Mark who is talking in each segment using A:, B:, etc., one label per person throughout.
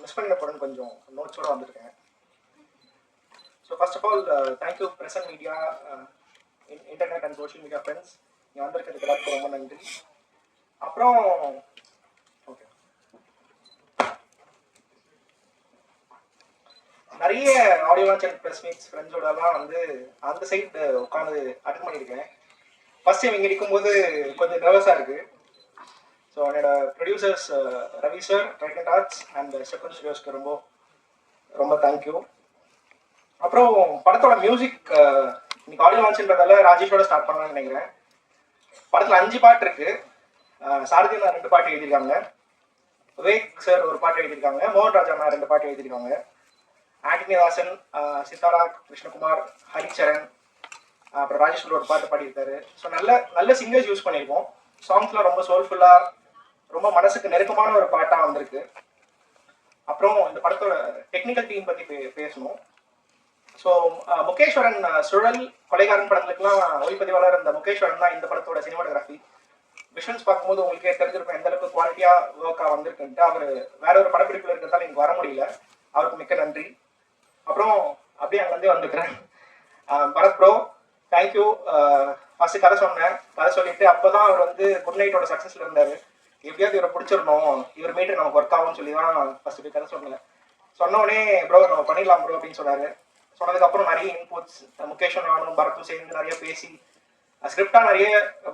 A: Miss பண்ணின படம் கொஞ்சம் நோட்ஸோட வந்திருக்கேன். So first of all thank you press and media, internet and social media friends, இங்கே வந்திருக்கிறதுக்கு எல்லாருக்கும் ரொம்ப நன்றி. அப்புறம் ஓகே, நிறைய audio launch and press meets ஃப்ரெண்ட்ஸோடலாம் வந்து அந்த சைடு உட்காந்து அட்டன் பண்ணியிருக்கேன். ஃபர்ஸ்ட் டைம் இங்கே இருக்கும்போது கொஞ்சம் நர்வஸாக இருக்குது. ஸோ என்னோட producers Ravi sir, Trident arts and செப்பன் ஸ்டுடியோஸ்க்கு ரொம்ப ரொம்ப தேங்க்யூ. அப்புறம் படத்தோட மியூசிக் இன்னைக்கு ஆடியோ லான்ச்ன்றதால ராஜேஷோட ஸ்டார்ட் பண்ணலாம்னு நினைக்கிறேன். படத்தில் 5 பாட்டு இருக்கு. சாரதி அண்ணா 2 பாட்டு எழுதியிருக்காங்க, விவேக் சார் ஒரு பாட்டு எழுதியிருக்காங்க, மோகன் ராஜா அண்ணா 2 பாட்டு எழுதியிருக்காங்க, ஆண்டனி வாசன், சித்தாரா கிருஷ்ணகுமார், ஹரிச்சரன், அப்புறம் ராஜேஷ் ஒரு பாட்டு பாடியிருக்காரு. ஸோ நல்ல நல்ல சிங்கர்ஸ் யூஸ் பண்ணியிருக்கோம். சாங்ஸ்லாம் ரொம்ப சோல்ஃபுல்லாக ரொம்ப மனசுக்கு நெருக்கமான ஒரு பாட்டாக வந்திருக்கு. அப்புறம் இந்த படத்தோட டெக்னிக்கல் டீம் பற்றி பேசணும். ஸோ முகேஸ்வரன் சுழல் கொலைகாரன் படங்களுக்குலாம் ஒளிப்பதிவாளர் இந்த முகேஸ்வரன் தான் இந்த படத்தோட சினிமாட்டோகிராஃபி. விஷன்ஸ் பார்க்கும்போது உங்களுக்கே தெரிஞ்சிருக்கும் எந்த அளவுக்கு குவாலிட்டியாக ஒர்க்காக வந்திருக்குன்ட்டு. அவர் வேற ஒரு படப்பிடிப்பில் இருக்கிறதால எனக்கு வர முடியல, அவருக்கு மிக்க நன்றி. அப்புறம் அப்படியே அங்கேருந்தே வந்துக்கிறேன். Bharat bro thank you. ஃபர்ஸ்ட் கதை சொன்னேன், கதை சொல்லிட்டு அப்போதான் அவர் வந்து குட் நைட்டோட சக்ஸஸ்ல இருந்தார். எப்படியாவது இவரை பிடிச்சிடணும், இவர் மீட்டர் நமக்கு ஒர்க் ஆகும்னு சொல்லி தான் ஃபர்ஸ்ட் போய் கதை சொன்னேன். சொன்னோடனே ப்ரோ நம்ம பண்ணிடலாம் ப்ரோ அப்படின்னு சொன்னார். சொன்னதுக்கப்புறம் நிறைய இன்புட்ஸ் முகேஷும் நானும் பரத்தும் சேர்ந்து நிறைய பேசி ஸ்கிரிப்டாக நிறைய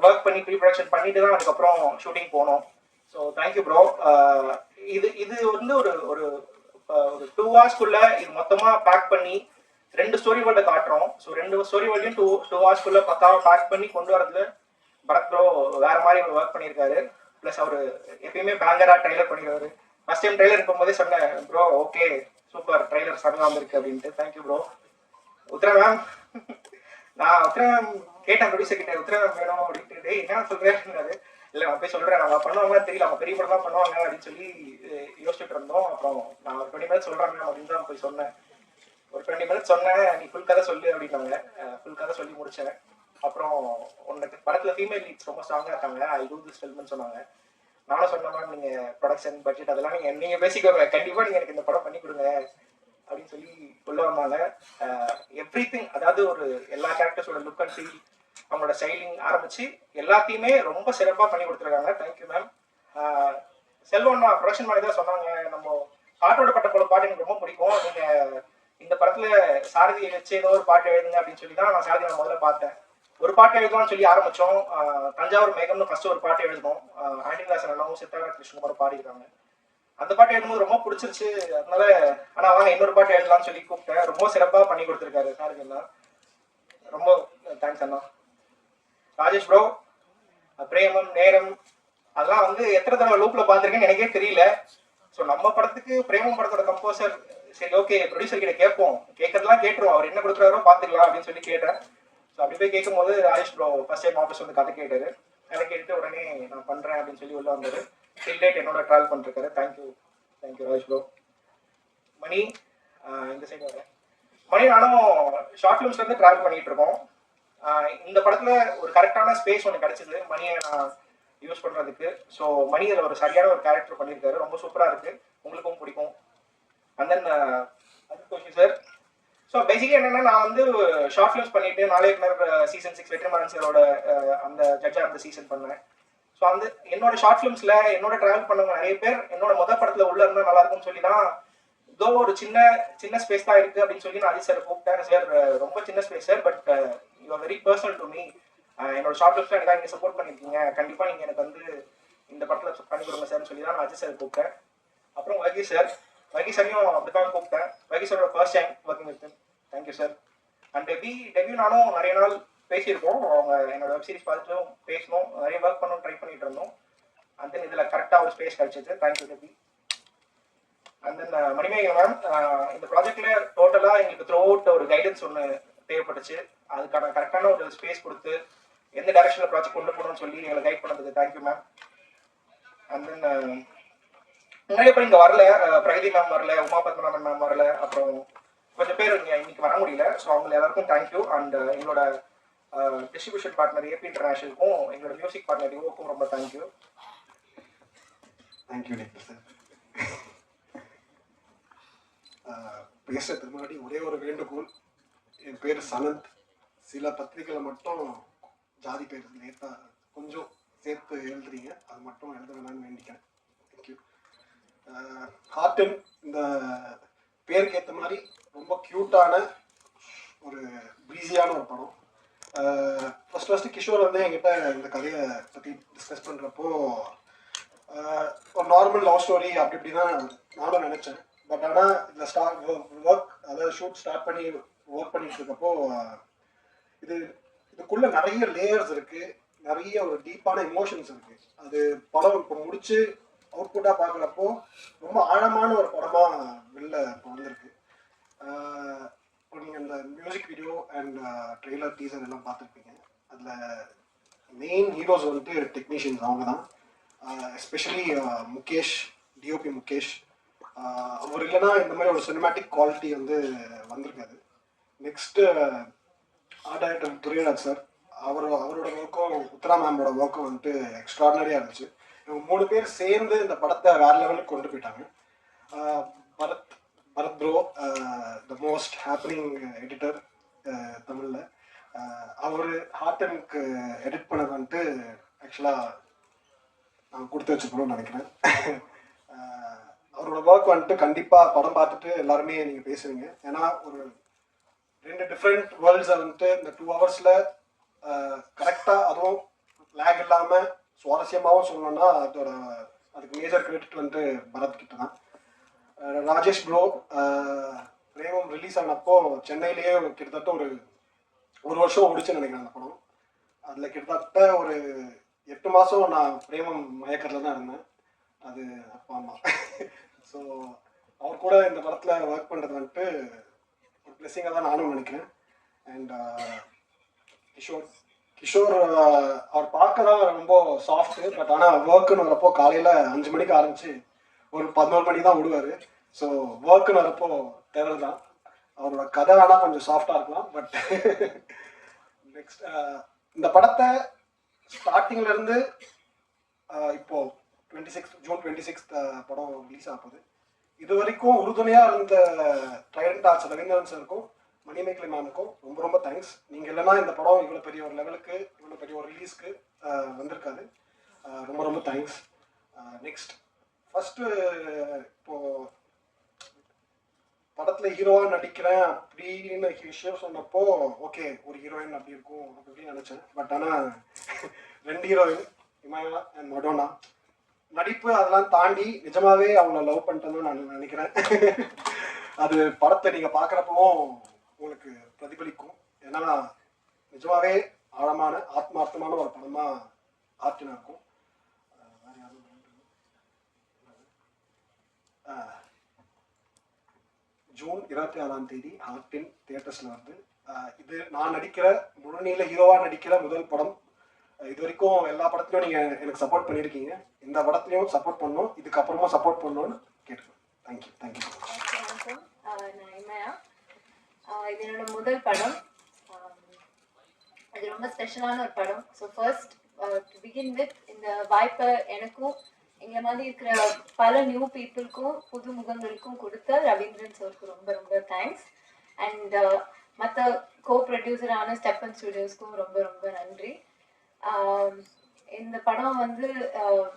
A: ஒர்க் பண்ணி ப்ரீ ப்ரொடக்ஷன் பண்ணிட்டு தான் அதுக்கப்புறம் ஷூட்டிங் போனோம். So thank you bro. இது வந்து ஒரு ஒரு 2 hours இது மொத்தமாக பேக் பண்ணி 2 ஸ்டோரி வேர்ல்டை காட்டுறோம். ஸோ 2 ஸ்டோரி வேர்ல்டையும் 2 hours பக்காவாக பேக் பண்ணி கொண்டு வரதுல பரத் ப்ரோ வேற மாதிரி ஒரு ஒர்க் பண்ணியிருக்காரு. ப்ளஸ் அவர் எப்பயுமே பேங்கராக ட்ரைலர் பண்ணிடுவாரு. ஃபர்ஸ்ட் டைம் ட்ரைலர் இருக்கும்போதே சொன்னேன் ப்ரோ ஓகே சூப்பர் ட்ரைலர் செம்மையாக வந்திருக்கு அப்படின்ட்டு. Thank you bro. உத்ரா மேம், நான் உத்ரா மேம் கேட்டேன் ப்ரொடியூசர் கிட்ட, உத்ரா மேம் வேணும் அப்படின்ட்டு. என்ன சொல்கிறேன், இல்லை நான் போய் சொல்கிறேன், அவங்க பண்ணுவாங்க தெரியல, அவங்க பெரிய படம் தான் பண்ணுவாங்க அப்படின்னு சொல்லி யோசிச்சுட்டு இருந்தோம். அப்புறம் நான் ஒரு 20 minutes சொல்கிறேன் மேம் அப்படின்னு தான் போய் சொன்னேன். ஒரு 20 minutes சொன்னேன், நீ ஃபுல் கதை சொல்லு அப்படின்னாங்க. ஃபுல் கதை சொல்லி முடிச்சேன். அப்புறம் உனக்கு படத்தில் ஃபீமேல் லீட்ஸ் ரொம்ப ஸ்ட்ராங்காக இருக்காங்க, ஐ டூ திஸ் ஃபில்ம்னு சொன்னாங்க. நானும் சொன்னேன் மேம் நீங்கள் ப்ரொடக்ஷன் பட்ஜெட் அதெல்லாம் நீங்கள் பேசிக்கோங்க, கண்டிப்பாக நீங்கள் எனக்கு இந்த படம் பண்ணி கொடுங்க அப்படின்னு சொல்லி உள்ள வந்தாங்க. எவ்ரிதிங், அதாவது ஒரு எல்லா கேரக்டர்ஸோட லுக் அண்ட் ஃபீல், அவங்களோட ஸ்டைலிங் ஆரம்பிச்சு எல்லாத்தையுமே ரொம்ப சிறப்பாக பண்ணி கொடுத்துருக்காங்க. Thank you ma'am. செல்வண்ணா ப்ரொடக்ஷன் மேனேஜர் சொன்னாங்க, நம்ம பாட்டோட பட்ட போல பாட்டு எனக்கு ரொம்ப பிடிக்கும், நீங்கள் இந்த படத்துல சாரதியை வச்சு ஏதோ ஒரு பாட்டு எழுதுங்க அப்படின்னு சொல்லி தான் நான் சாரதி நான் முதல்ல பார்த்தேன். ஒரு பாட்டு எழுதலாம்னு சொல்லி ஆரம்பிச்சோம். தஞ்சாவூர் மேகம்னு ஃபர்ஸ்ட் ஒரு பாட்டு எழுதணும். ஆண்டனி வாசன் அண்ணாவும் சித்தாரா கிருஷ்ணகுமார் பாடியிருக்காங்க. அந்த பாட்டு எழுதும்போது ரொம்ப பிடிச்சிருச்சு. அதனால ஆனால் வாங்க இன்னொரு பாட்டு எழுதலாம்னு சொல்லி கூப்பிட்டேன். ரொம்ப சிறப்பாக பண்ணி கொடுத்துருக்காரு சாரதி அண்ணா, ரொம்ப தேங்க்ஸ் அண்ணா. ராஜேஷ் ப்ரோ, பிரேமம் நேரம் அதெல்லாம் வந்து எத்தனை தடவை லூப்ல பார்த்துருக்கேன்னு எனக்கே தெரியல. ஸோ நம்ம படத்துக்கு பிரேமம் படத்தோட கம்போசர் சரி ஓகே ப்ரொடியூசர் கிட்ட கேட்போம், கேட்கறதுலாம் கேட்டுருவோம், அவர் என்ன கொடுக்குறாரோ பார்த்துக்கலாம் அப்படின்னு சொல்லி கேட்டேன். ஸோ அப்படி போய் கேட்கும்போது Rajesh bro first time office வந்து கதை கேட்டாரு. கதை கேட்டு உடனே நான் பண்ணுறேன் அப்படின்னு சொல்லி உள்ள வந்தாரு. டில் டேட் என்னோட ட்ராவல் பண்ணிருக்காரு. Thank you Rajesh bro. மணி இந்த சைடு வரேன். மணி நானும் ஷார்ட் ஃபிலிம்ஸ்லேருந்து ட்ராவல் பண்ணிட்டு இருக்கோம். இந்த படத்தில் ஒரு கரெக்டான ஸ்பேஸ் ஒன்று கிடச்சிது மணியை நான் யூஸ் பண்ணுறதுக்கு. ஸோ மணி அதில் ஒரு சரியான ஒரு கேரக்டர் பண்ணியிருக்காரு, ரொம்ப சூப்பராக இருக்குது, உங்களுக்கும் பிடிக்கும். அண்ட் தென் அதுக்கு சார். ஸோ பேசிக்கலி என்னென்னா நான் வந்து ஷார்ட் ஃபிலிம்ஸ் பண்ணிட்டு நாளைக்கு சீசன் 6 வெற்றிமாறன் சாரோட அந்த ஜட்ஜாக இருந்த சீசன் பண்ணேன். ஸோ அந்த என்னோட ஷார்ட் ஃபிலிம்ஸில் என்னோட ட்ராவல் பண்ணவங்க நிறைய பேர் என்னோட முதல் படத்தில் உள்ள இருந்தால் நல்லா இருக்கும்னு சொல்லி தான் இதோ ஒரு சின்ன ஸ்பேஸ் தான் இருக்குது அப்படின்னு சொல்லி நான் அஜித் சார் கூப்பிட்டேன். சார் ரொம்ப சின்ன space sir, but you are very personal to me. என்னோட ஷார்ட் ஃபிலிம்ஸில் எனக்கு நீங்கள் சப்போர்ட் பண்ணியிருக்கீங்க, கண்டிப்பாக நீங்கள் எனக்கு வந்து இந்த படத்தில் பண்ணி கொடுங்க சார்னு சொல்லி தான் நான் அஜித் சார் கூப்பிட்டேன். அப்புறம் வகி சாரையும் அப்படித்தான் கூப்பிட்டேன். வகி சாரோட first time working with thank you sir. And debut நானும் நிறைய நாள் பேசியிருக்கோம். அவங்க என்னோட வெப் சீரிஸ் பார்த்துட்டும் பேசணும், நிறைய ஒர்க் பண்ணணும் ட்ரை பண்ணிட்டு இருந்தோம். அண்ட் தென் இதில் கரெக்டாக ஒரு ஸ்பேஸ் கிடைச்சிது. Thank you Debi. And then Manimekalai ma'am, இந்த ப்ராஜெக்ட்ல டோட்டலாக எங்களுக்கு த்ரூ அவுட் ஒரு கைடன்ஸ் ஒன்று தேவைப்பட்டுச்சு. அதுக்கான கரெக்டான ஒரு ஸ்பேஸ் கொடுத்து எந்த டைரக்ஷனில் ப்ராஜெக்ட் கொண்டு போகணும்னு சொல்லி எங்களை கைட் பண்ணதுக்கு தேங்க்யூ மேம். அண்ட் தென் நிறைய பேர் இங்கே வரல, பிரகதி மேம் வரல, உமா பத்மநாபன் மேம் வரல, அப்புறம் கொஞ்சம் பேர் இங்கே இன்னைக்கு வர முடியல. ஸோ அவங்க எல்லாருக்கும் தேங்க்யூ. அண்ட் எங்களோட டிஸ்ட்ரிபியூஷன் பார்ட்னர் ஏபி இன்டர்நேஷனலுக்கும் எங்களோட மியூசிக் பார்ட்னர் யுவோக்கும் ரொம்ப தேங்க்யூ.
B: Thank you sir. பேசுறதுக்கு முன்னாடி ஒரே ஒரு வேண்டுகோள். என் பேர் சனந்த். சில பத்திரிகையில் மட்டும் ஜாதி பேர் லேட்டாக கொஞ்சம் சேர்த்து எழுதுறீங்க, அது மட்டும் எழுத வேணாம்னு வேண்டிக்கிறேன். தேங்க்யூ. ஹார்டன் இந்த பேருக்கு ஏற்ற மாதிரி ரொம்ப க்யூட்டான ஒரு ப்ரீஸியான ஒரு படம். ஃபஸ்ட்டு கிஷோர் வந்து என்கிட்ட இந்த கதையை பற்றி டிஸ்கஸ் பண்ணுறப்போ ஒரு நார்மல் லவ் ஸ்டோரி அப்படி இப்படி தான் நானும் நினச்சேன். பட் ஆனால் இதில் ஒர்க் அதாவது ஷூட் ஸ்டார்ட் பண்ணி ஒர்க் பண்ணிட்டு இருக்கப்போ இதுக்குள்ள நிறைய லேயர்ஸ் இருக்குது, நிறைய ஒரு டீப்பான எமோஷன்ஸ் இருக்குது. அது படம் இப்போ முடிச்சு அவுட்புட்டாக பார்க்குறப்போ ரொம்ப ஆழமான ஒரு படமாக வெளில இப்போ வந்திருக்கு. இப்போ நீங்கள் அந்த music video and trailer teaser எல்லாம் பார்த்துருப்பீங்க. அதில் மெயின் ஹீரோஸ் வந்துட்டு டெக்னீஷியன்ஸ் அவங்க தான். Especially Mukesh, DOP Mukesh. அவர் இல்லைன்னா இந்த மாதிரி ஒரு சினிமேட்டிக் குவாலிட்டி வந்து வந்திருக்காது. Next art director Durairaj sir, அவரோட ஒர்க்கும் உத்தரா மேமோட ஒர்க்கும் வந்துட்டு எக்ஸ்ட்ராடனரியாக இருந்துச்சு. இவங்க 3 பேர் சேர்ந்து இந்த படத்தை வேறு லெவலுக்கு கொண்டு போயிட்டாங்க. Bharath bro, the most happening editor தமிழில், அவர் ஹார்டனுக்கு எடிட் பண்ணது வந்துட்டு ஆக்சுவலாக நான் கொடுத்து வச்சுக்கணும்னு நினைக்கிறேன். அவரோட ஒர்க் வந்துட்டு கண்டிப்பாக படம் பார்த்துட்டு எல்லாருமே நீங்கள் பேசுவீங்க. ஏன்னா ஒரு 2 டிஃப்ரெண்ட் வேர்ல்ட்ஸை வந்துட்டு இந்த 2 ஹவர்ஸில் கரெக்டாக அதுவும் லேக் இல்லாமல் சுவாரஸ்யமாகவும் சொல்லணும்னா அதுக்கு மேஜர் கிரெடிட் வந்துட்டு பரத் கிட்ட தான். ராஜேஷ் ப்ரோ, பிரேமம் ரிலீஸ் ஆனப்போ சென்னையிலேயே கிட்டத்தட்ட ஒரு வருஷம் ஓடிச்சுன்னு நினைக்கிறேன் அந்த படம். அதில் கிட்டத்தட்ட ஒரு 8 மாதம் நான் பிரேமம் மயக்கத்தில் தான் இருந்தேன். அது அப்பா அம்மா. ஸோ அவர் கூட இந்த படத்தில் ஒர்க் பண்ணுறது வந்துட்டு ஒரு பிளெஸிங்காக தான் நானும் நினைக்கிறேன். அண்ட் கிஷோர் அவர் பார்க்க தான் ரொம்ப சாஃப்ட்டு. பட் ஆனால் ஒர்க்குன்னு வரப்போ காலையில் 5 மணிக்கு ஆரம்பித்து ஒரு 11 மணிக்கு தான் விடுவார். ஸோ ஒர்க்குன்னு வரப்போ டெரர் தான். அவரோட கதை வேணால் கொஞ்சம் சாஃப்டாக இருக்கலாம். பட் நெக்ஸ்ட் இந்த படத்தை ஸ்டார்டிங்லேருந்து இப்போது ஜூன் 26 படம் ரிலீஸ் ஆகுது. இது வரைக்கும் உறுதுணையாக இருந்த ட்ரைடன்ட் ஆர்ட்ஸ் ரவீந்திரன் சாருக்கும் மணிமேகலை மேமுக்கும் ரொம்ப ரொம்ப தேங்க்ஸ். நீங்கள் இல்லைன்னா இந்த படம் இவ்வளோ பெரிய ஒரு லெவலுக்கு, இவ்வளோ பெரிய ஒரு ரிலீஸ்க்கு வந்திருக்காது. ரொம்ப ரொம்ப தேங்க்ஸ். நெக்ஸ்ட் ஃபஸ்ட்டு இப்போது படத்தில் ஹீரோவாக நடிக்கிறேன் அப்படின்னு விஷயம் சொன்னப்போ ஓகே ஒரு ஹீரோயின் அப்படி இருக்கும் அப்படின்னு நினச்சேன். பட் ஆனால் 2 ஹீரோயின், இமாயா அண்ட் மடோனா. நடிப்பு அதெல்லாம் தாண்டி நிஜமாவே அவங்கள லவ் பண்ணிட்டேன்னு நான் நினைக்கிறேன். அது படத்தை நீங்கள் பார்க்குறப்பவும் உங்களுக்கு பிரதிபலிக்கும். ஏன்னா நிஜமாவே ஆழமான ஆத்மார்த்தமான ஒரு படமாக ஆர்டினா இருக்கும். வேறு யாரும் ஜூன் 26ஆம் தேதி ஹார்டின் தியேட்டர்ஸில் வருது. இது நான் நடிக்கிற முழுநீள ஹீரோவாக நடிக்கிற முதல் படம். இது வரைக்கும் எல்லா படத்துலையும் நீங்கள் எனக்கு சப்போர்ட் பண்ணியிருக்கீங்க. இந்த படத்துலையும் சப்போர்ட் பண்ணணும், இதுக்கப்புறமா சப்போர்ட் பண்ணணும்னு கேட்டுக்கோங்க. தேங்க்யூ.
C: நான் இமயா. இது என்னோட முதல் படம். இது ரொம்ப ஸ்பெஷலான ஒரு படம். So first to begin with இந்த வாய்ப்பை எனக்கும் எங்களை மாதிரி இருக்கிற பல நியூ பீப்புளுக்கும் புது முகங்களுக்கும் கொடுத்த ரவீந்திரன் சாருக்கு ரொம்ப ரொம்ப தேங்க்ஸ். அண்ட் மற்ற கோ ப்ரொடியூசரான ஸ்டெப்பன் ஸ்டுடியோஸ்க்கும் ரொம்ப ரொம்ப நன்றி. இந்த படம் வந்து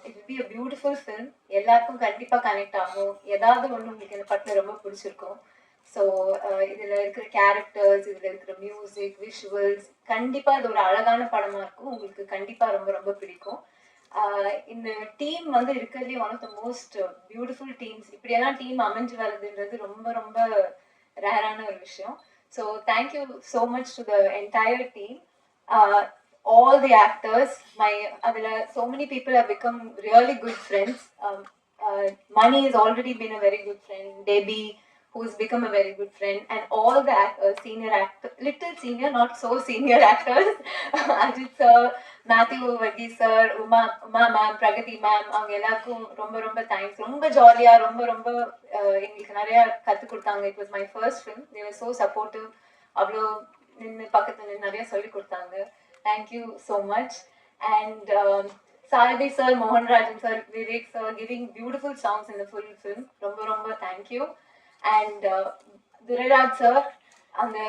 C: it will be a beautiful film. எல்லாருக்கும் கண்டிப்பாக கனெக்ட் ஆகும். ஏதாவது ஒன்று உங்களுக்கு இந்த படத்தில் ரொம்ப பிடிச்சிருக்கும். ஸோ இதில் இருக்கிற கேரக்டர்ஸ், இதில் இருக்கிற மியூசிக், விஷுவல்ஸ், கண்டிப்பாக இது ஒரு அழகான படமாக இருக்கும். உங்களுக்கு கண்டிப்பாக ரொம்ப ரொம்ப பிடிக்கும். இந்த டீம் வந்து இருக்கிறதுலே one of the most beautiful teams. இப்படியெல்லாம் டீம் அமைஞ்சு வருதுன்றது ரொம்ப ரொம்ப ரேரான ஒரு விஷயம். So thank you so much to the entire team. All the actors, so many people have become really good friends. Mani has already been a very good friend. Debbie, who's become a very good friend, and all the senior actors, little senior, not so senior actors, Ajit sir, Matthew Varghese sir, Uma ma'am, Pragati ma'am, அவங்க எல்லாருக்கும் ரொம்ப ரொம்ப thanks. ரொம்ப ஜாலியா ரொம்ப ரொம்ப எங்களுக்கு நிறைய கற்றுக் கொடுத்தாங்க. It was my first film. They were so supportive. அவ்வளோ நின்று பக்கத்துல நிறைய சொல்லி கொடுத்தாங்க. Thank you so much. And Sarabhi sir, Mohan Rajan sir, Vivek sir, giving beautiful songs in the full film. Romba romba thank you. And Durairaj sir அந்த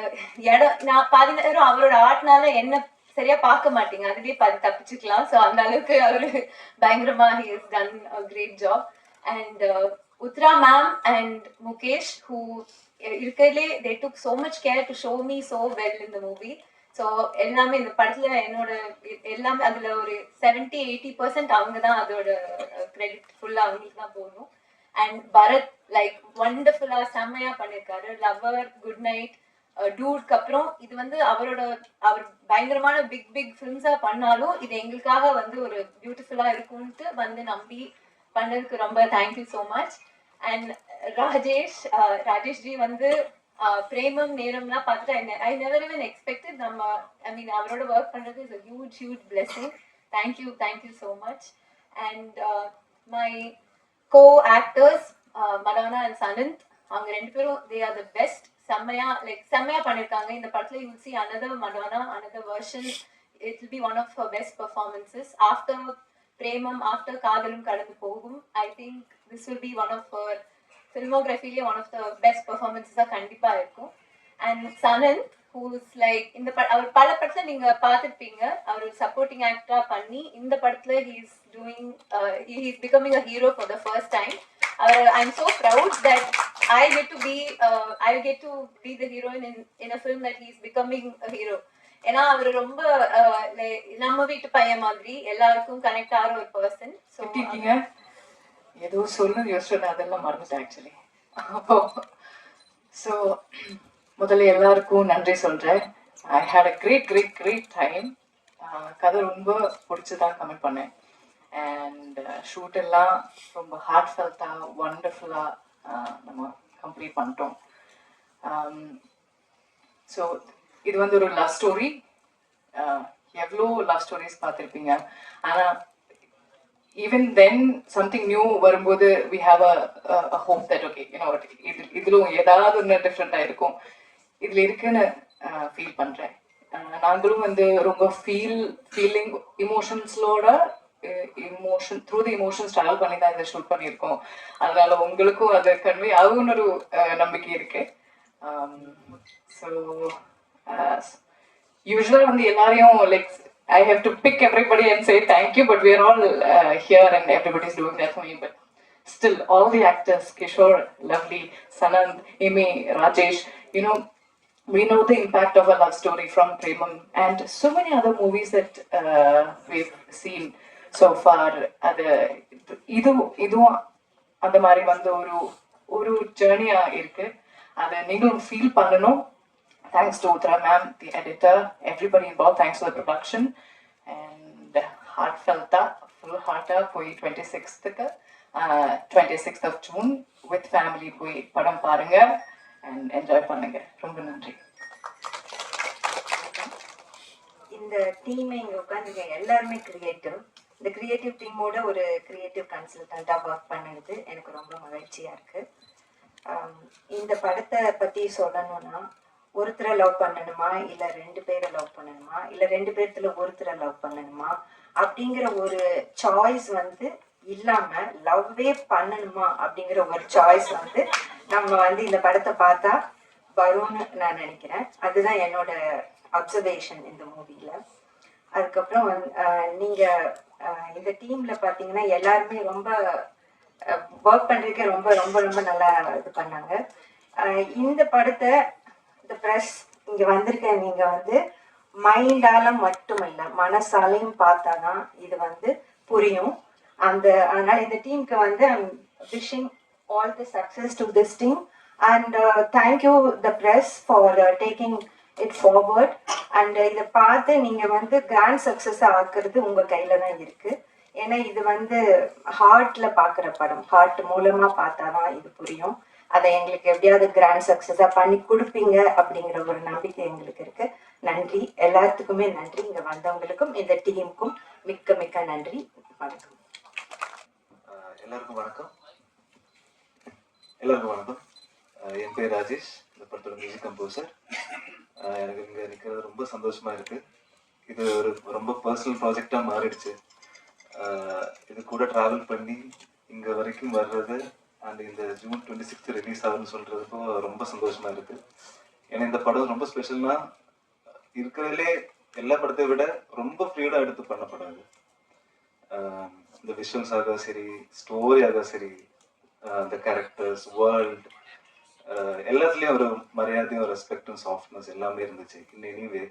C: இடம் நான் பாதி நேரம் அவரோட ஆர்ட்னால என்ன சரியா பார்க்க மாட்டீங்க, அதுலயே பாதி தப்பிச்சுக்கலாம். ஸோ அந்த அளவுக்கு அவரு பயங்கரமா he has done a great job. And Uttara ma'am and Mukesh who இருக்கறதுலே they took so much care to show me so well in the movie. So எல்லாமே இந்த படத்துல என்னோட எல்லாமே அதுல ஒரு 70-80% அவங்க தான் அதோட கிரெடிட் ஃபுல்லா அவங்களுக்கு தான் போகணும். அண்ட் பரத் லைக் வண்டர்ஃபுல்லா செம்மையா பண்ணியிருக்காரு. லவர், குட் நைட், டூட்க்கு அப்புறம் இது வந்து அவர் பயங்கரமான பிக் பிக் ஃபிலிம்ஸா பண்ணாலும் இது எங்களுக்காக வந்து ஒரு பியூட்டிஃபுல்லா இருக்கும்ட்டு வந்து நம்பி பண்ணதுக்கு ரொம்ப thank you so much. And Rajesh G வந்து பிரேமம் நேரம்லாம் பார்த்துட்டு ஐ நெவர் even expected நம்ம ஐ மீன் அவரோட ஒர்க் பண்றது is a huge blessing. Thank you so much. And my co-actors Madonna and Sanant, அவங்க ரெண்டு பேரும் they are the best. செம்மையா பண்ணிருக்காங்க இந்த படத்துல. you will see another Madonna, another version. It will be one of her best performances after Premam, after காதலும் கடந்து போகும். I think this will be one of her filmography one of the best performances கண்டிப்பா இருக்கும். And Sanant who's like இந்த அவர் பல படத்துல நீங்க பார்த்திருப்பீங்க, அவர் சப்போர்ட்டிங் ஆக்டரா பண்ணி இந்த படத்துல he is becoming a hero for the first time. I'm so proud that I get to be the heroine in a film that he is becoming a hero. ஏன்னா அவர் ரொம்ப நம்ம வீட்டு பையன் மாதிரி எல்லாருக்கும் கனெக்ட் ஆகிற ஒரு பர்சன். ஸோ
D: இருக்கீங்க ஏதோ சொல்லணும் யோசிச்சு அதெல்லாம் மறந்துட்டேன் ஆக்சுவலி. ஸோ முதல்ல எல்லாருக்கும் நன்றி சொல்றேன். ஐ ஹேட் அ கிரேட் டைம். கதை ரொம்ப பிடிச்சதான் கமெண்ட் பண்ணேன். அண்ட் ஷூட் எல்லாம் ரொம்ப ஹார்ட் ஃபெல்ட்டா ஒண்டர்ஃபுல்லா நம்ம கம்ப்ளீட் பண்ணிட்டோம். ஸோ இது வந்து ஒரு லவ் ஸ்டோரி. எவ்வளோ லவ் ஸ்டோரிஸ் பார்த்துருப்பீங்க, ஆனால் ஈவன் தென் சம்திங் நியூ வரும்போது we have a hope that okay you know இதிலும் ஏதாவது ஒன்று டிஃப்ரெண்ட்டாக இருக்கும் இதில் இருக்குன்னு ஃபீல் பண்ணுறேன். நாங்களும் வந்து ரொம்ப ஃபீலிங் இமோஷன்ஸோட த்ரூ தி இமோஷன்ஸ் ட்ராவல் பண்ணி தான் இதை ஷூட் பண்ணியிருக்கோம். அதனால உங்களுக்கும் அது கன்வே ஆகும்னு ஒரு நம்பிக்கை இருக்கு. ஸோ usually வந்து எல்லாரையும் like I have to pick everybody and say thank you, but we are all here and everybody is doing that for me. But still, all the actors, Kishore, Lovely, Sanand, Amy, Rajesh, you know, we know the impact of a love story from Premam and so many other movies that we've seen so far. இதுவும் அந்த மாதிரி வந்து ஒரு ஜேர்னியா இருக்கு. அதை நீங்களும் feel பண்ணணும். Thanks to Uttara ma'am, the editor, everybody involved. Thanks to the production. And heartfelt, full heart for 26th of June with family போய் படம் பாருங்க and enjoy பண்ணுங்க. ரொம்ப நன்றி.
E: இந்த டீமை இங்கே உட்காந்துங்க எல்லாருமே கிரியேட்டிவ். இந்த கிரியேட்டிவ் டீமோட ஒரு கிரியேட்டிவ் கன்சல்டண்ட்டாக ஒர்க் பண்ணது எனக்கு ரொம்ப மகிழ்ச்சியாக இருக்குது. இந்த படத்தை பற்றி சொல்லணும்னா, ஒருத்தரை லவ் பண்ணணுமா இல்லை 2 பேரை லவ் பண்ணணுமா இல்லை 2 பேர்த்துல ஒருத்தரை லவ் பண்ணணுமா அப்படிங்கிற ஒரு சாய்ஸ் வந்து இல்லாம லவ்வே பண்ணணுமா அப்படிங்கிற ஒரு சாய்ஸ் வந்து நம்ம வந்து இந்த படத்தை பார்த்தா வரும்னு நான் நினைக்கிறேன். அதுதான் என்னோட அப்சர்வேஷன் இந்த மூவில. அதுக்கப்புறம் நீங்க இந்த டீம்ல பாத்தீங்கன்னா எல்லாருமே ரொம்ப ஒர்க் பண்றதுக்கே ரொம்ப ரொம்ப ரொம்ப நல்லா இது பண்ணாங்க. இந்த படத்தை இந்த ப்ரெஸ் இங்க வந்திருக்க நீங்க வந்து மைண்டால மட்டும் இல்லை மனசாலையும் பார்த்தாதான் இது வந்து புரியும். அதனால இந்த டீமுக்கு வந்து I'm wishing all the success to this team and thank you the press for taking it forward. And இதை பார்த்து நீங்க வந்து கிராண்ட் சக்சஸ் ஆக்குறது உங்க கையில தான் இருக்கு. ஏன்னா இது வந்து ஹார்ட்ல பாக்குற படம், ஹார்ட் மூலமா பார்த்தாதான் இது புரியும். அதை எங்களுக்கு எப்படியாவது கிராண்ட் சக்சஸா பண்ணி கொடுப்பீங்க அப்படிங்கிற ஒரு நம்பிக்கை எங்களுக்கு இருக்கு. நன்றி, எல்லாத்துக்குமே நன்றி. இங்க வந்தவங்களுக்கும் இந்த டீமுக்கும் மிக்க நன்றி. வணக்கம்.
F: எல்லாருக்கும் வணக்கம். என் பேர் ராஜேஷ், இந்த படத்தோட மியூசிக் கம்போசர். எனக்கு இங்க நிற்கிறது ரொம்ப சந்தோஷமா இருக்கு. இது ஒரு ரொம்ப பர்சனல் ப்ராஜெக்டா மாறிடுச்சு. இது கூட டிராவல் பண்ணி இங்க வரைக்கும் வர்றது அண்ட் இந்த ஜூன் 26 ரிலீஸ் ஆகுதுன்னு சொல்கிறதுப்போ ரொம்ப சந்தோஷமாக இருக்குது. ஏன்னா இந்த படம் ரொம்ப ஸ்பெஷல்னா இருக்கிறதுலே எல்லா படத்தை விட ரொம்ப ஃப்ரீடாக எடுத்து பண்ண படம் இது. இந்த விஷுவல்ஸாக சரி, ஸ்டோரியாக சரி, இந்த கேரக்டர்ஸ், வேர்ல்ட், எல்லாத்துலேயும் ஒரு மரியாதையும் ரெஸ்பெக்டும் சாஃப்ட்னஸ் எல்லாமே இருந்துச்சு இன் எனிவே.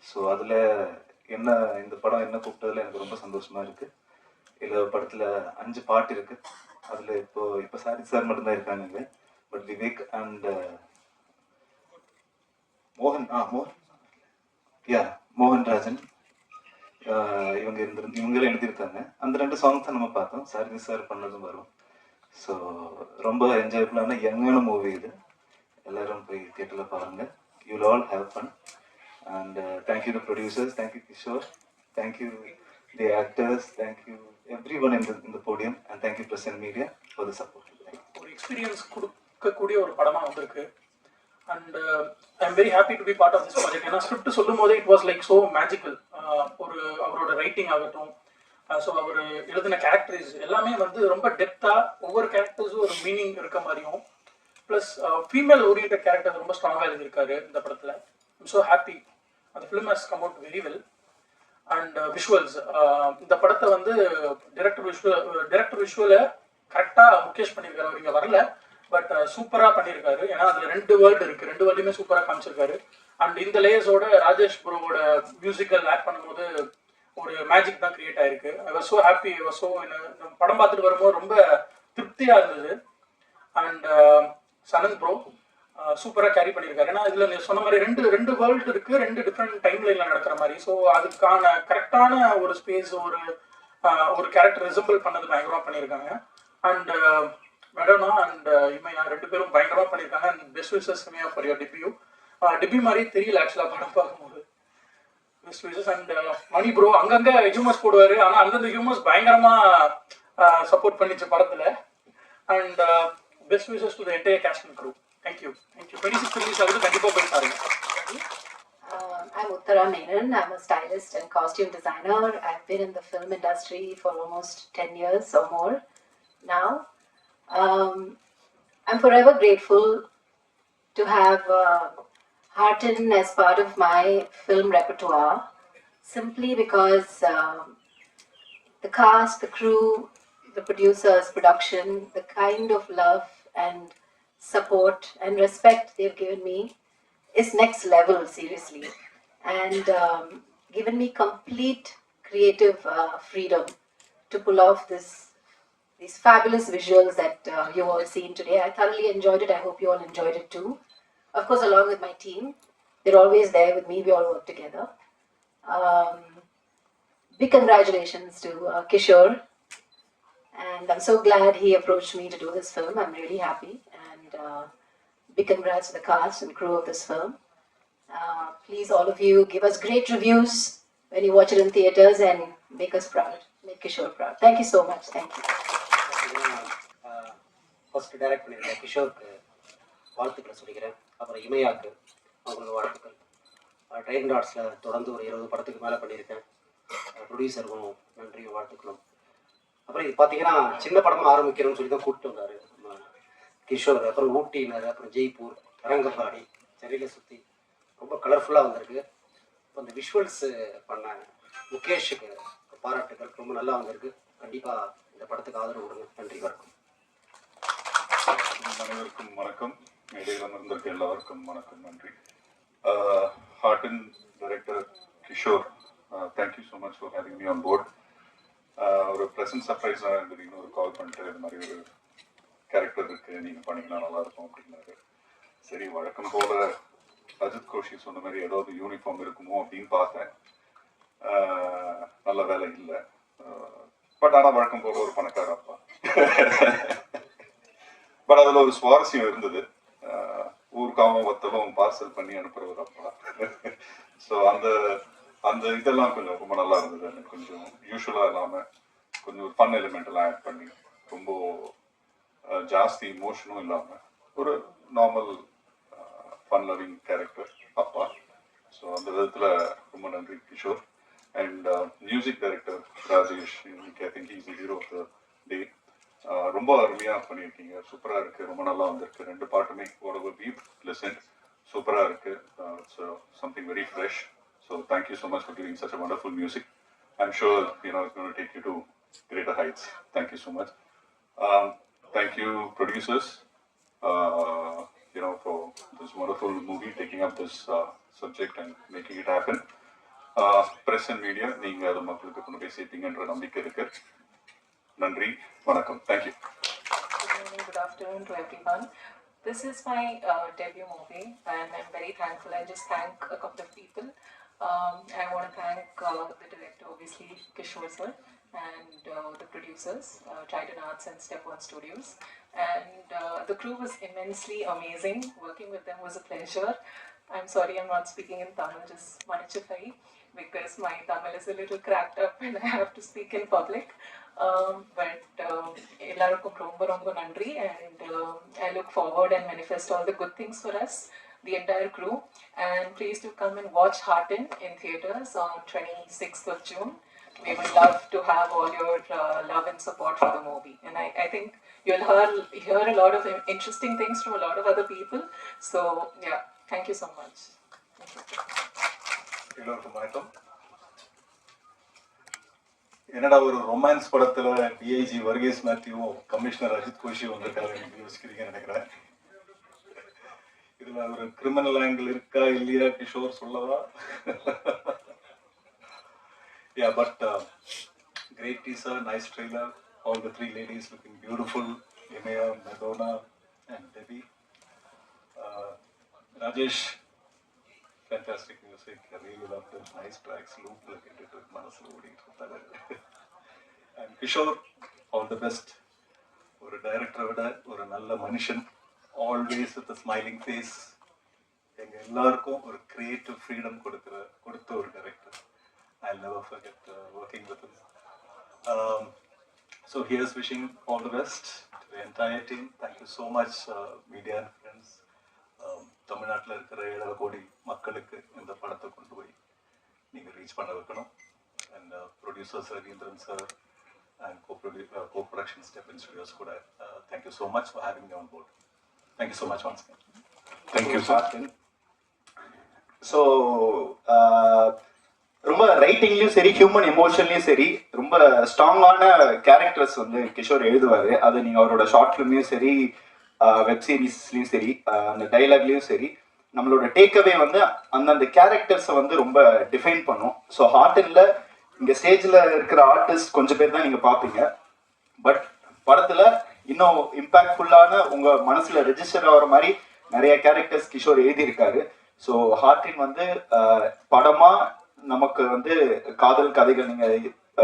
F: ஸோ அதில் என்ன இந்த படம் என்ன கூப்பிட்டதில் எனக்கு ரொம்ப சந்தோஷமாக இருக்குது. இதில் படத்தில் 5 பாட்டு இருக்குது. அதில் இப்போ சாரி சார் மட்டும்தான் இருக்காங்க. பட் விவேக் அண்ட் மோகன்ராஜன் இவங்களும் எழுதியிருக்காங்க. அந்த 2 சாங்ஸ் தான் நம்ம பார்த்தோம். சாரி சார் பண்ணதும் வரும். ஸோ ரொம்ப என்ஜாய்ஃபுல்லான யங்கான மூவி இது. எல்லாரும் போய் தியேட்டரில் பாருங்கள். You will all have fun. And thank you the producers, thank you Kishore, thank you the actors, thank you everyone in the podium, and thank you press and media for the support.
G: ஒரு experience கொடுக்கக்கூடிய ஒரு படமாக வந்திருக்கு. And I am very happy to be part of this project. ஏன்னா script சொல்லும் போதே it was like so magical. ஒரு அவரோட ரைட்டிங் ஆகட்டும், ஸோ அவர் எழுதின கேரக்டர்ஸ் எல்லாமே வந்து ரொம்ப டெப்த்தாக ஒவ்வொரு கேரக்டர்ஸும் ஒரு மீனிங் இருக்க மாதிரியும், ப்ளஸ் ஃபீமேல் ஓரியன்ட் கேரக்டர் ரொம்ப ஸ்ட்ராங்காக எழுதியிருக்காரு இந்த படத்தில். I'm so happy. அந்த film has come out very well. And visuals, இந்த படத்தை வந்து டிரெக்டர் விஷுவலை கரெக்டாக முகேஷ் பண்ணியிருக்காரு. அவர் இங்கே வரல, பட் சூப்பராக பண்ணியிருக்காரு. ஏன்னா அதில் 2 வேர்ல்டு இருக்குது, 2 வேர்ல்டுமே சூப்பராக காமிச்சிருக்காரு. அண்ட் இந்த லேயர்ஸோட ராஜேஷ் ப்ரோவோட மியூசிக்கல் ஆட் பண்ணும்போது ஒரு மேஜிக் தான் கிரியேட் ஆயிருக்கு. I was so happy. I was so படம் பார்த்துட்டு வரும்போது ரொம்ப திருப்தியாக இருந்தது. அண்ட் சனந்த் ப்ரோ சூப்பராக கேரி பண்ணியிருக்காரு. ஏன்னா இதில் நீ சொன்ன மாதிரி ரெண்டு வேர்ல்டு இருக்குது, 2 டிஃப்ரெண்ட் டைம் லைனில் நடக்கிற மாதிரி. ஸோ அதுக்கான கரெக்டான ஒரு ஸ்பேஸ், ஒரு கேரக்டர் ரிசம்பிள் பண்ணது பயங்கரமாக பண்ணியிருக்காங்க. அண்ட் மெடோனா அண்ட் இமையா 2 பேரும் பயங்கரமாக பண்ணியிருக்காங்க. And best wishes Imaiya for your debut மாதிரி தெரியல ஆக்சுவலாக படம் பார்க்கும்போது. Best wishes. And Mani bro அங்கங்கே ஹியூமர்ஸ் போடுவார், ஆனால் அந்தந்த ஹியூமர்ஸ் பயங்கரமாக சப்போர்ட் பண்ணிச்சு படத்தில். And best wishes to the entire cast and crew. Thank you. 26 release ஆகுது, கண்டிப்பா போய் பாருங்க.
H: I'm Uttara Menon. I'm a stylist and costume designer. I've been in the film industry for almost 10 years or more now. I'm forever grateful to have Hartin as part of my film repertoire, simply because the cast, the crew, the producers, production, the kind of love and support and respect they've given me is next level, seriously, and given me complete creative freedom to pull off these fabulous visuals that you all seen today. I thoroughly enjoyed it. I hope you all enjoyed it too. Of course, along with my team, they're always there with me. We all work together. Big congratulations to Kishore, and I'm so glad he approached me to do this film. I'm really happy. Big congrats to the cast and crew of this film. Please, all of you, give us great reviews when you watch it in theaters and make us proud. Make Kishore proud. Thank you so much. Thank you.
I: First direct பண்ணியிருக்கேன் கிஷோருக்கு வாழ்த்துக்களை சொல்லிக்கிறேன். அப்புறம் இமையாக்கு அவங்களுக்கு வாழ்த்துக்கள். Train டாட்ஸில் தொடர்ந்து ஒரு 20 படத்துக்கு மேலே பண்ணியிருக்கேன். ப்ரொடியூசருக்கும் நன்றியும் வாழ்த்துக்களும். அப்புறம் இது பார்த்தீங்கன்னா சின்ன படமாக ஆரம்பிக்கிறோம்னு சொல்லி தான் கூப்பிட்டு வந்தார் கிஷோர். அப்புறம் ஊட்டினார், அப்புறம் ஜெய்ப்பூர், அரங்கம்பாடி, சென்னையில் சுற்றி ரொம்ப கலர்ஃபுல்லாக வந்திருக்கு. இப்போ இந்த விஷுவல்ஸ் பண்ண முகேஷுக்கு பாராட்டுகள், ரொம்ப நல்லா வந்திருக்கு. கண்டிப்பாக இந்த படத்துக்கு ஆதரவு கொடுங்க. நன்றி, வணக்கம்.
J: அனைவருக்கும் வணக்கம். மேடையில் அமர்ந்திருக்க எல்லாருக்கும் வணக்கம், நன்றி. ஹார்டன் director Kishore, thank you so much for having me on board. ஒரு ப்ரெசன்ட் சர்ப்ரைஸாக இருந்தது. இன்னொரு கால் பண்ணிட்டு இது மாதிரி ஒரு கேரக்டர் இருக்குது, நீங்கள் பண்ணிங்கன்னா நல்லாயிருக்கும் அப்படின்னாரு. சரி, வழக்கம் போல் அஜித் கோஷி சொன்ன மாதிரி ஏதாவது யூனிஃபார்ம் இருக்குமோ அப்படின்னு பார்த்தேன். நல்ல வேலை இல்லை. பட் ஆனால் வழக்கம் போல் ஒரு பணக்கார அப்பா. பட் அதில் ஒரு சுவாரஸ்யம் இருந்தது. ஊருக்காகவும் வத்தலும் பார்சல் பண்ணி அனுப்புகிற ஒரு அப்பா. ஸோ அந்த இதெல்லாம் கொஞ்சம் ரொம்ப நல்லா இருந்தது. எனக்கு கொஞ்சம் யூஸ்வலாக இல்லாமல் கொஞ்சம் ஒரு ஃபன் எலிமெண்ட் எல்லாம் ஆட் பண்ணி ரொம்ப ஜாஸ்தி இமோஷனும் இல்லாமல் ஒரு நார்மல் ஃபன் லவிங் கேரக்டர் அப்பா. ஸோ அந்த விதத்தில் ரொம்ப நன்றி Kishore. And music director Rajesh, I think he's the hero of the day. ரொம்ப அருமையாக பண்ணியிருக்கீங்க, சூப்பராக இருக்குது, ரொம்ப நல்லா வந்திருக்கு. 2 பாட்டுமே ஒரு வீப் லிசன் சூப்பராக இருக்குது. It's something very fresh. So thank you so much for giving such a wonderful music. I'm sure it's going to take you to greater heights. Thank you so much. Thank you producers, for this wonderful movie, taking up this subject and making it happen. Press and media, நீங்க அது மக்களுக்கு கொண்டு போய் சேர்ப்பீங்கன்ற நம்பிக்கை இருக்கு. நன்றி, வணக்கம். Thank you.
D: Good morning, good afternoon to everyone. This is my debut movie and I'm very thankful. I just thank a couple of people. I want to thank the director, obviously, Kishore sir, and the producers, Trident Arts and Step One Studios. And the crew was immensely amazing. Working with them was a pleasure. I'm sorry I'm not speaking in Tamil, just Manichafai, because my Tamil is a little cracked up and I have to speak in public. But ellarukkum romba romba nandri, and I look forward and manifest all the good things for us, the entire crew. And please do come and watch Hearten in theatres on 26th of June. We would love to have all your love and support for the movie. And I think you'll hear a lot of interesting things from a lot of other people. So yeah, thank you so much. Thank you.
F: எல்லோருக்கும் வணக்கம். என்னடா ஒரு romance படத்துல DIG Varghese மேத்யூவும் commissioner Ajith Kosi வந்திருக்காங்க யோசிக்கிறீங்கன்னு நினைக்கிறேன். இதுல ஒரு criminal angle இருக்கா இல்லையா கிஷோர் சொல்லவா? Yeah, but great teaser, nice trailer. All the 3 ladies looking beautiful. Emaya, Madonna, and Debbie. Rajesh, fantastic music. I really loved it. Nice tracks. Loop like into it. Manasu odi. And Kishore, all the best. ஒரு டைரக்டரை விட ஒரு நல்ல மனுஷன், always with smiling face. எங்கள் எல்லாருக்கும் ஒரு creative freedom கொடுத்த ஒரு director. I'll never forget working with him. So here's wishing all the best to the entire team. Thank you so much, media and friends. தமிழ்நாட்டில் இருக்கிற 7 கோடி மக்களுக்கு இந்த படத்தை கொண்டு போய் நீங்கள் ரீச் பண்ண வைக்கணும். And producer Ravindran sir and co-production Step In Studios கூட thank you so much for having me on board. Thank you so much once again.
A: Thank you sir. So ரொம்ப ரைட்டிங்லயும் சரி, ஹியூமன் எமோஷன்லயும் சரி, ரொம்ப ஸ்ட்ராங்கான கேரக்டர்ஸ் வந்து கிஷோர் எழுதுவாரு. அது நீங்க அவரோட ஷார்ட் ஃபிலிம்லயும் சரி, வெப் சீரிஸ்லயும் சரி, அந்த டைலாக்லயும் சரி, நம்மளோட டேக்அவே வந்து அந்தந்த கேரக்டர்ஸை வந்து ரொம்ப டிஃபைன் பண்ணும். ஸோ ஹார்டன்ல இங்க ஸ்டேஜ்ல இருக்கிற ஆர்டிஸ்ட் கொஞ்சம் பேர் தான் நீங்க பாப்பீங்க. பட் படத்துல இன்னும் இம்பாக்ட்ஃபுல்லான உங்க மனசுல ரெஜிஸ்டர் ஆகிற மாதிரி நிறைய கேரக்டர்ஸ் கிஷோர் எழுதியிருக்காரு. ஸோ ஹார்டின் வந்து படமா நமக்கு வந்து காதல் கதைகள் நீங்க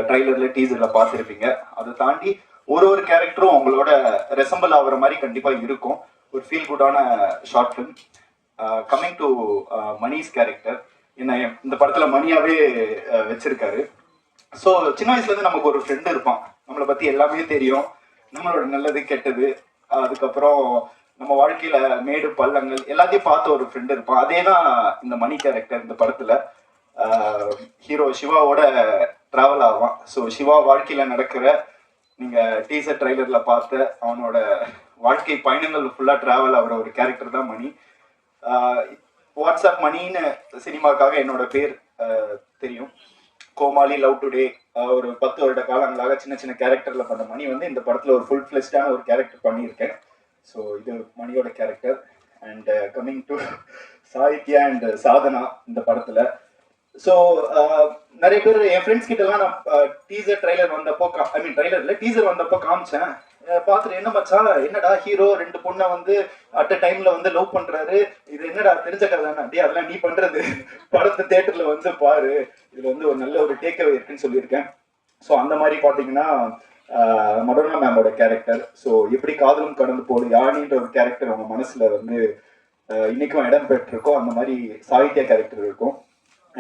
A: ட்ரைலர்ல டீசர்ல பார்த்துருப்பீங்க. அதை தாண்டி ஒரு கேரக்டரும் உங்களோட ரெசம்பிள் ஆகுற மாதிரி கண்டிப்பா இருக்கும். ஒரு ஃபீல் குட்டான short film. Coming to Mani's character, என்ன இந்த படத்துல மணியாவே வச்சிருக்காரு. ஸோ சின்ன வயசுல இருந்து நமக்கு ஒரு ஃப்ரெண்டு இருப்பான், நம்மளை பத்தி எல்லாமே தெரியும், நம்மளோட நல்லது கெட்டது, அதுக்கப்புறம் நம்ம வாழ்க்கையில மேடு பள்ளங்கள் எல்லாத்தையும் பார்த்த ஒரு ஃப்ரெண்டு இருப்பான். அதே தான் இந்த மணி கேரக்டர் இந்த படத்துல. ஹீரோ சிவாவோட டிராவல் ஆவான். ஸோ சிவா வாழ்க்கையில நடக்கிற நீங்க டீசர் ட்ரைலர்ல பார்த்த அவனோட வாழ்க்கை பயணங்கள் ஃபுல்லா டிராவல் ஆகிற ஒரு கேரக்டர் தான் மணி. வாட்ஸ்அப் மணின்னு சினிமாக்காக என்னோட பேர் தெரியும். கோமாளி, லவ் டுடே, ஒரு 10 வருட காலங்களாக சின்ன சின்ன கேரக்டர்ல பண்ண மணி வந்து இந்த படத்துல ஒரு ஃபுல் ஃபிளெஷ்டான ஒரு கேரக்டர் பண்ணியிருக்கேன். ஸோ இது மணியோட character. And coming to Sahithya and Sadhana இந்த படத்துல. ஸோ நிறைய பேர் என் ஃப்ரெண்ட்ஸ் கிட்டலாம் நான் டீசர் ட்ரைலர் வந்தப்போ டீசர் வந்தப்போ காமிச்சேன். பார்த்துட்டு என்ன மச்சான், என்னடா ஹீரோ 2 பொண்ணை வந்து அட் அ டைம்ல வந்து லவ் பண்றாரு, இது என்னடா தெரிஞ்ச கதை தானே, அப்படியே அதெல்லாம் நீ பண்றது, படத்தை தியேட்டர்ல வந்து பாரு, இதுல வந்து ஒரு நல்ல ஒரு டேக்அவே இருக்குன்னு சொல்லியிருக்கேன். ஸோ அந்த மாதிரி பார்த்தீங்கன்னா மடோனா மேமோட கேரக்டர். ஸோ எப்படி காதலும் கடந்து போடு யானின்ற ஒரு கேரக்டர் அவங்க மனசுல வந்து இன்னைக்கும் இடம் பெற்றிருக்கோ அந்த மாதிரி சாகித்யா கேரக்டர் இருக்கும்.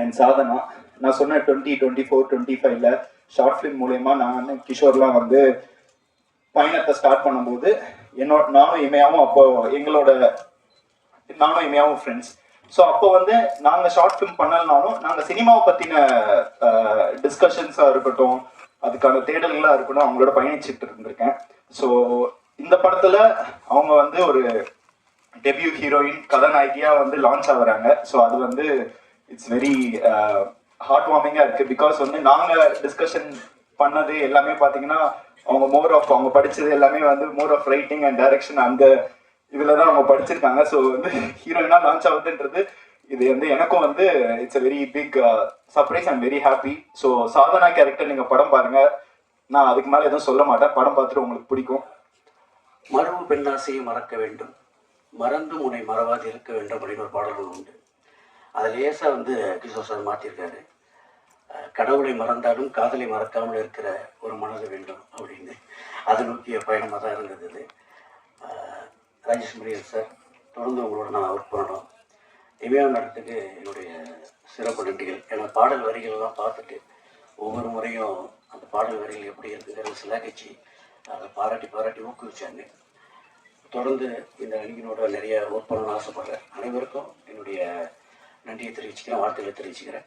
A: அண்ட் சாதனா, நான் சொன்ன 2024, 25ல ஷார்ட் ஃபிலிம் மூலயமா நான் கிஷோர்லாம் வந்து பயணத்தை ஸ்டார்ட் பண்ணும்போது நானும் இமையாவும் அப்போ நானும் இமையாவும் ஃப்ரெண்ட்ஸ். ஸோ அப்போ வந்து நாங்கள் ஷார்ட் ஃபிலிம் பண்ணலனாலும் நாங்கள் சினிமாவை பற்றின டிஸ்கஷன்ஸாக இருக்கட்டும், அதுக்கான தேடல்களாக இருக்கட்டும், அவங்களோட பயணிச்சுட்டு இருந்திருக்கேன். ஸோ இந்த படத்துல அவங்க வந்து ஒரு டெபியூ ஹீரோயின் கதாநாயகியா வந்து லான்ச் ஆகுறாங்க. ஸோ அது வந்து இட்ஸ் வெரி ஹார்ட் வார்மிங்காக இருக்கு. பிகாஸ் வந்து நாங்கள் டிஸ்கஷன் பண்ணது எல்லாமே பார்த்தீங்கன்னா அவங்க மோர் ஆஃப் அவங்க படிச்சது எல்லாமே வந்து more of writing and direction அந்த இதில் தான் அவங்க படிச்சிருக்காங்க. ஸோ வந்து ஹீரோயினாக லான்ச் ஆகுதுன்றது இது வந்து எனக்கும் வந்து it's a very big surprise. I'm very happy. So Sadhana character நீங்கள் படம் பாருங்க. நான் அதுக்கு மேலே எதுவும் சொல்ல மாட்டேன். படம் பார்த்துட்டு உங்களுக்கு பிடிக்கும்.
I: மரபு பெண்ணாசையை மறக்க வேண்டும், மறந்தும் உன்னை மறவாது இருக்க வேண்டும் அப்படின்னு ஒரு பாடல்கள் உண்டு. அதை லேசாக வந்து கிஷோர் சார் மாற்றிருக்காரு. கடவுளை மறந்தாலும் காதலை மறக்காமல் இருக்கிற ஒரு மனது வேண்டும் அப்படின்னு. அதை நோக்கிய பயணமாக தான் இருந்தது இது. ராஜேஷ் மணியன் சார், தொடர்ந்து உங்களோட நான் ஒர்க் பண்ணணும். இமயா நடத்துக்கு என்னுடைய சிறப்பு நன்றிகள். ஏன்னா பாடல் வரிகளெல்லாம் பார்த்துட்டு ஒவ்வொரு முறையும் அந்த பாடல் வரிகள் எப்படி இருக்குங்கிறத சிலாகிச்சு அதை பாராட்டி ஊக்குவிச்சாங்க. தொடர்ந்து இந்த அணியினோட நிறைய ஒர்க் பண்ணணும்னு ஆசைப்படுறேன். அனைவருக்கும் என்னுடைய நன்றியை தெரிவிச்சுக்கிறேன், வாழ்த்துக்களை தெரிவிச்சுக்கிறேன்.